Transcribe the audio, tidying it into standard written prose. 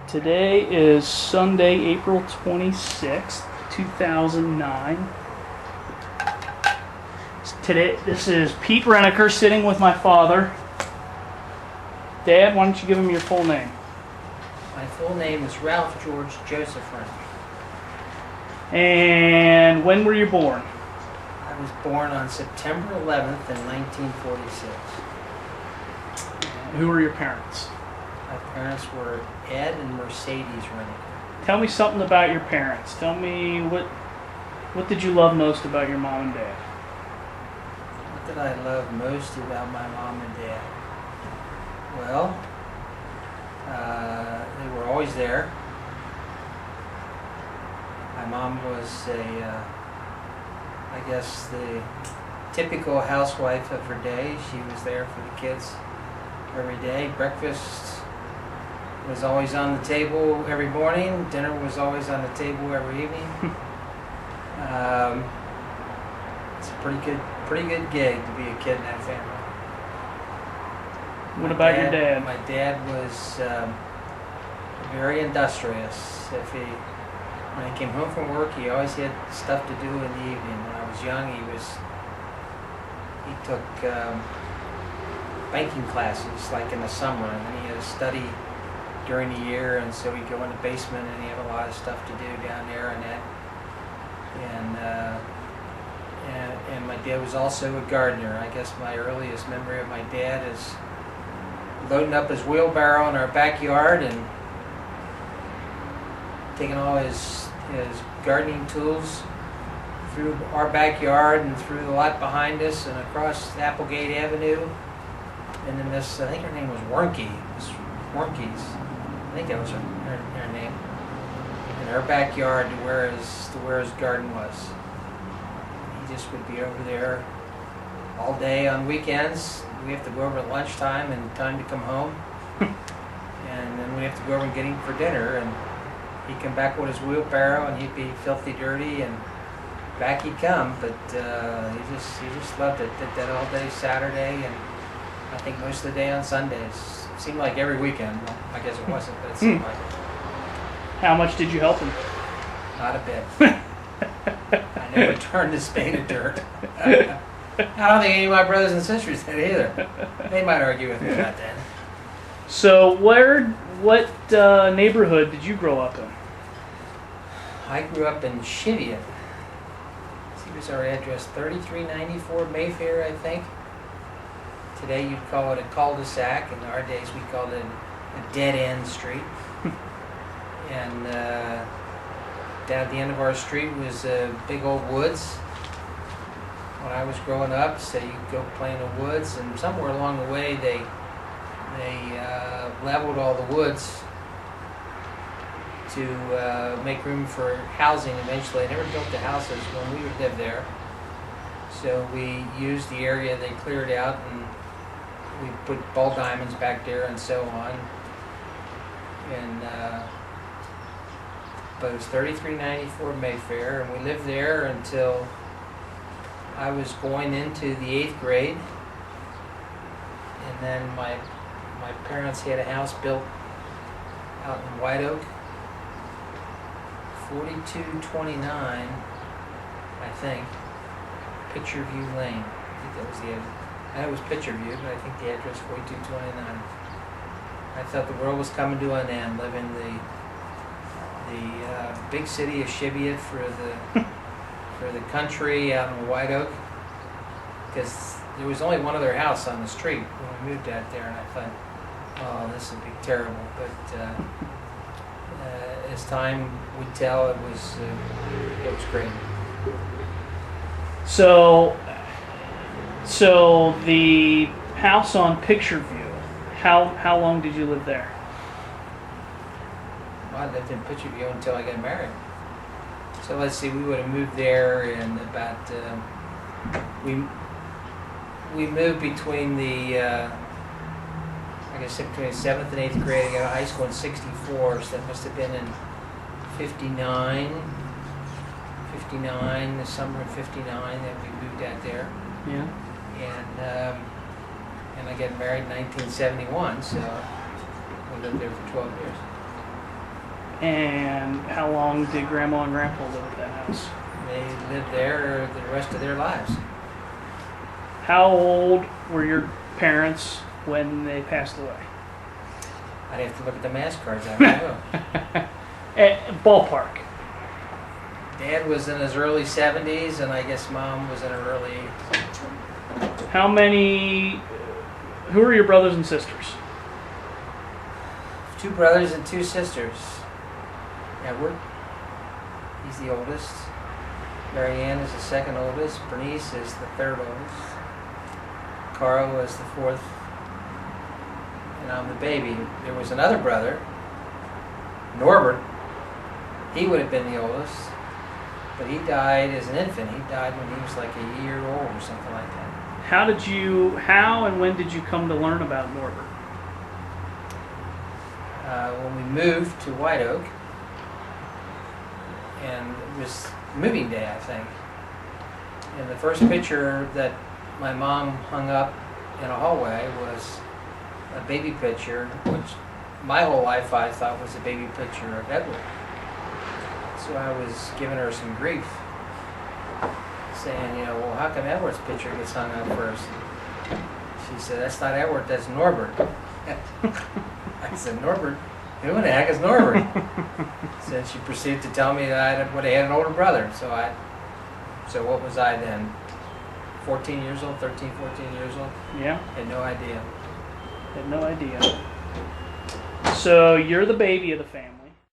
Today is Sunday, April 26th, 2009. This is Pete Reneker sitting with my father. Dad, why don't you give him your full name? My full name is Ralph George Joseph Reneker. And when were you born? I was born on September 11th in 1946. Who were your parents? My parents were Ed and Mercedes Reneker. Tell me something about your parents. Tell me what did you love most about your mom and dad? What did I love most about my mom and dad? Well, they were always there. My mom was I guess the typical housewife of her day. She was there for the kids every day. Breakfast was always on the table every morning. Dinner was always on the table every evening. It's a pretty good gig to be a kid in that family. What about your dad? My dad was very industrious. When he came home from work, he always had stuff to do in the evening. When I was young, he took banking classes like in the summer, and then he had to study during the year, and so he'd go in the basement and he had a lot of stuff to do down there and that. And my dad was also a gardener. I guess my earliest memory of my dad is loading up his wheelbarrow in our backyard and taking all his gardening tools through our backyard and through the lot behind us and across Applegate Avenue. And then this, I think her name was Warnke. Warnke's. I think that was her name. In her backyard to where his garden was. He just would be over there all day on weekends. We have to go over at lunchtime and time to come home. And then we have to go over and get him for dinner. And he'd come back with his wheelbarrow and he'd be filthy dirty and back he'd come. But he just loved it. Did that all day Saturday and I think most of the day on Sundays. It seemed like every weekend. Well, I guess it wasn't, but it seemed like it. How much did you help him? Not a bit. I never turned a spade of dirt. I don't think any of my brothers and sisters did either. They might argue with me about that. So what neighborhood did you grow up in? I grew up in Cheviot. Here's our address, 3394 Mayfair, I think. Today you'd call it a cul-de-sac. In our days we called it a dead-end street. And down at the end of our street was big old woods. When I was growing up, so you'd go play in the woods, and somewhere along the way they leveled all the woods to make room for housing eventually. They never built the houses when we would live there. So we used the area they cleared out, and we put ball diamonds back there and so on. And but it was 3394 Mayfair, and we lived there until I was going into the 8th grade. And then my parents had a house built out in White Oak, 4229, I think, Picture View Lane. I think that was the address. I know it was Picture View, but I think the address 4229. I thought the world was coming to an end, living the big city of Cheviot for the country out in White Oak, because there was only one other house on the street when we moved out there, and I thought, oh, this would be terrible. But as time would tell, it was great. So the house on Picture View, how long did you live there? I lived in Picture View until I got married. So let's see, we would have moved there in about, we moved between the, I guess between the 7th and 8th grade. I got to high school in 64, so that must have been in 59, the summer of 59 that we moved out there. Yeah. And I got married in 1971, so we lived there for 12 years. And how long did Grandma and Grandpa live at that house? They lived there the rest of their lives. How old were your parents when they passed away? I'd have to look at the mass cards. I don't know. Ballpark. Dad was in his early 70s, and I guess Mom was in her early 80s. How many? Who are your brothers and sisters? 2 brothers and 2 sisters. Edward, he's the oldest. Marianne is the second oldest. Bernice is the third oldest. Carl was the 4th. And I'm the baby. There was another brother, Norbert. He would have been the oldest, but he died as an infant. He died when he was like a year old or something like that. How and when did you come to learn about Norbert? When we moved to White Oak, and it was moving day, I think. And the first picture that my mom hung up in a hallway was a baby picture, which my whole life I thought was a baby picture of Edward. So I was giving her some grief, saying, well, how come Edward's picture gets hung up first? She said, that's not Edward, that's Norbert. I said, Norbert? Who in the heck is Norbert? So she proceeded to tell me that I would have had an older brother. So what was I then? 14 years old, 13, 14 years old? Yeah. Had no idea. Had no idea. So you're the baby of the family.